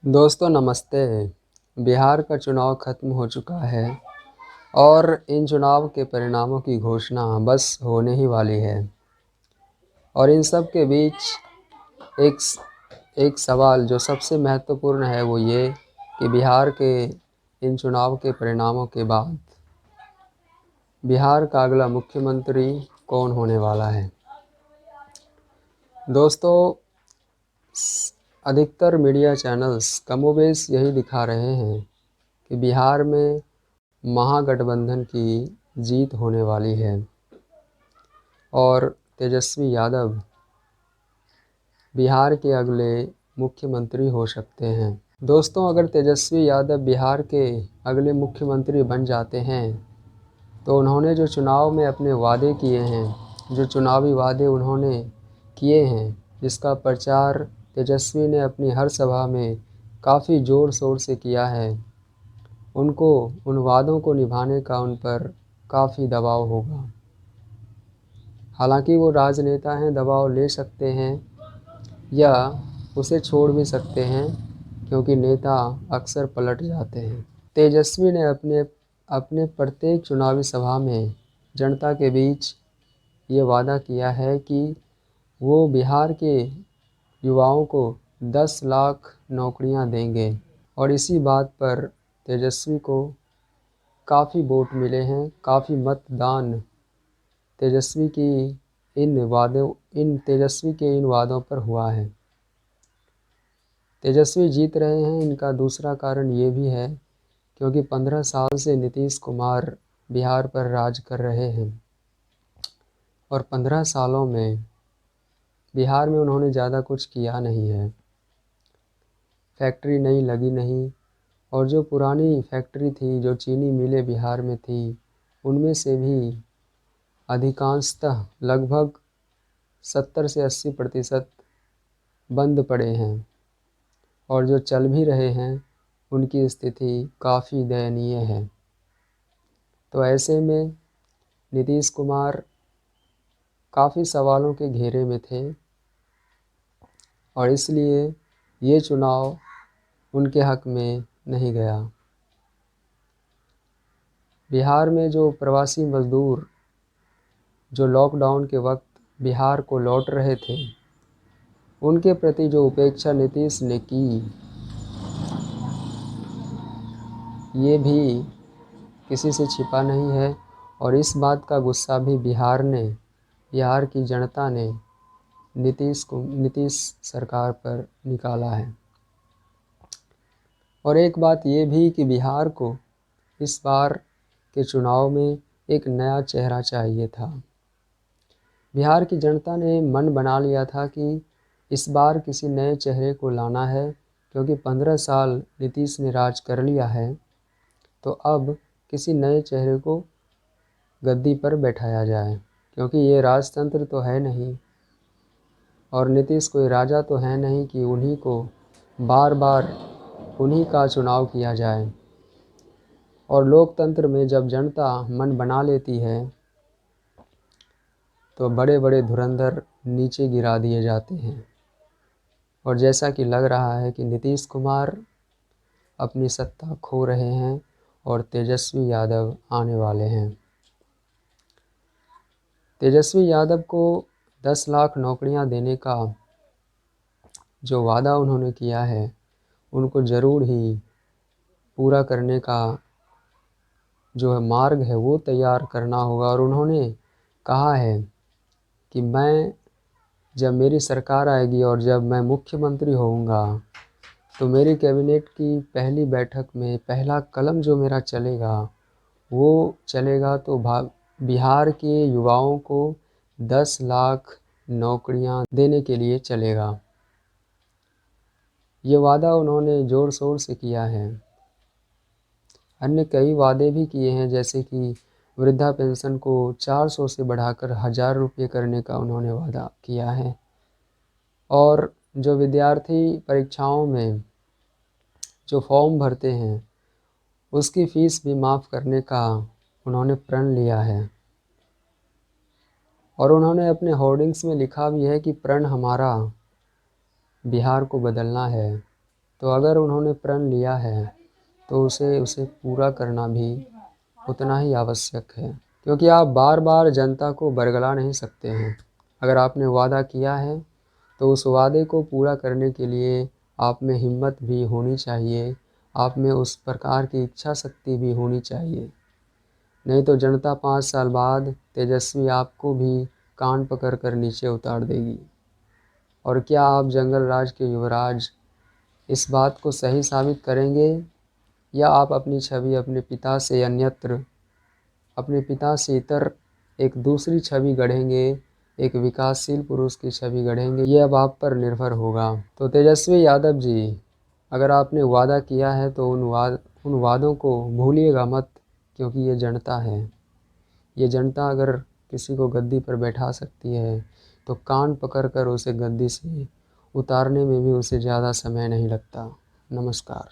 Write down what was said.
दोस्तों नमस्ते। बिहार का चुनाव खत्म हो चुका है और इन चुनाव के परिणामों की घोषणा बस होने ही वाली है। और इन सब के बीच एक एक सवाल जो सबसे महत्वपूर्ण है वो ये कि बिहार के इन चुनाव के परिणामों के बाद बिहार का अगला मुख्यमंत्री कौन होने वाला है। दोस्तों, अधिकतर मीडिया चैनल्स कमोबेश यही दिखा रहे हैं कि बिहार में महागठबंधन की जीत होने वाली है और तेजस्वी यादव बिहार के अगले मुख्यमंत्री हो सकते हैं। दोस्तों, अगर तेजस्वी यादव बिहार के अगले मुख्यमंत्री बन जाते हैं तो उन्होंने जो चुनाव में अपने वादे किए हैं, जो चुनावी वादे उन्होंने किए हैं, जिसका प्रचार तेजस्वी ने अपनी हर सभा में काफ़ी ज़ोर शोर से किया है, उनको उन वादों को निभाने का उन पर काफ़ी दबाव होगा। हालांकि वो राजनेता हैं, दबाव ले सकते हैं या उसे छोड़ भी सकते हैं क्योंकि नेता अक्सर पलट जाते हैं। तेजस्वी ने अपने अपने प्रत्येक चुनावी सभा में जनता के बीच ये वादा किया है कि वो बिहार के युवाओं को 10 लाख नौकरियां देंगे और इसी बात पर तेजस्वी को काफ़ी वोट मिले हैं, काफ़ी मतदान तेजस्वी की तेजस्वी के इन वादों पर हुआ है। तेजस्वी जीत रहे हैं, इनका दूसरा कारण ये भी है क्योंकि 15 साल से नीतीश कुमार बिहार पर राज कर रहे हैं और 15 सालों में बिहार में उन्होंने ज़्यादा कुछ किया नहीं है। फैक्ट्री नई लगी नहीं और जो पुरानी फैक्ट्री थी, जो चीनी मिलें बिहार में थी, उनमें से भी अधिकांशतः लगभग 70 से 80% बंद पड़े हैं और जो चल भी रहे हैं उनकी स्थिति काफ़ी दयनीय है। तो ऐसे में नीतीश कुमार काफ़ी सवालों के घेरे में थे और इसलिए ये चुनाव उनके हक में नहीं गया। बिहार में जो प्रवासी मज़दूर जो लॉकडाउन के वक्त बिहार को लौट रहे थे, उनके प्रति जो उपेक्षा नीतीश ने की, ये भी किसी से छिपा नहीं है और इस बात का गुस्सा भी बिहार की जनता ने नीतीश सरकार पर निकाला है। और एक बात ये भी कि बिहार को इस बार के चुनाव में एक नया चेहरा चाहिए था। बिहार की जनता ने मन बना लिया था कि इस बार किसी नए चेहरे को लाना है क्योंकि 15 साल नीतीश ने राज कर लिया है, तो अब किसी नए चेहरे को गद्दी पर बैठाया जाए क्योंकि ये राजतंत्र तो है नहीं और नीतीश कोई राजा तो है नहीं कि उन्हीं को बार बार उन्हीं का चुनाव किया जाए। और लोकतंत्र में जब जनता मन बना लेती है तो बड़े बड़े धुरंधर नीचे गिरा दिए जाते हैं और जैसा कि लग रहा है कि नीतीश कुमार अपनी सत्ता खो रहे हैं और तेजस्वी यादव आने वाले हैं। तेजस्वी यादव को 10 लाख नौकरियां देने का जो वादा उन्होंने किया है, उनको ज़रूर ही पूरा करने का जो है मार्ग है वो तैयार करना होगा। और उन्होंने कहा है कि जब मेरी सरकार आएगी और जब मैं मुख्यमंत्री होऊंगा तो मेरी कैबिनेट की पहली बैठक में पहला कलम जो मेरा चलेगा वो चलेगा तो बिहार के युवाओं को 10 लाख नौकरियां देने के लिए चलेगा। ये वादा उन्होंने ज़ोर शोर से किया है। अन्य कई वादे भी किए हैं, जैसे कि वृद्धा पेंशन को 400 से बढ़ाकर 1000 रुपये करने का उन्होंने वादा किया है और जो विद्यार्थी परीक्षाओं में जो फॉर्म भरते हैं उसकी फ़ीस भी माफ़ करने का उन्होंने प्रण लिया है। और उन्होंने अपने होर्डिंग्स में लिखा भी है कि प्रण हमारा बिहार को बदलना है तो अगर उन्होंने प्रण लिया है तो उसे पूरा करना भी उतना ही आवश्यक है, क्योंकि आप बार बार जनता को बरगला नहीं सकते हैं। अगर आपने वादा किया है तो उस वादे को पूरा करने के लिए आप में हिम्मत भी होनी चाहिए, आप में उस प्रकार की इच्छा शक्ति भी होनी चाहिए। नहीं तो जनता 5 साल बाद तेजस्वी आपको भी कान पकड़ कर नीचे उतार देगी। और क्या आप जंगल राज के युवराज इस बात को सही साबित करेंगे, या आप अपनी छवि अपने पिता से इतर एक दूसरी छवि गढ़ेंगे, एक विकासशील पुरुष की छवि गढ़ेंगे? ये अब आप पर निर्भर होगा। तो तेजस्वी यादव जी, अगर आपने वादा किया है तो उन वादों को भूलिएगा मत, क्योंकि ये जनता है। ये जनता अगर किसी को गद्दी पर बैठा सकती है तो कान पकड़ कर उसे गद्दी से उतारने में भी उसे ज़्यादा समय नहीं लगता। नमस्कार।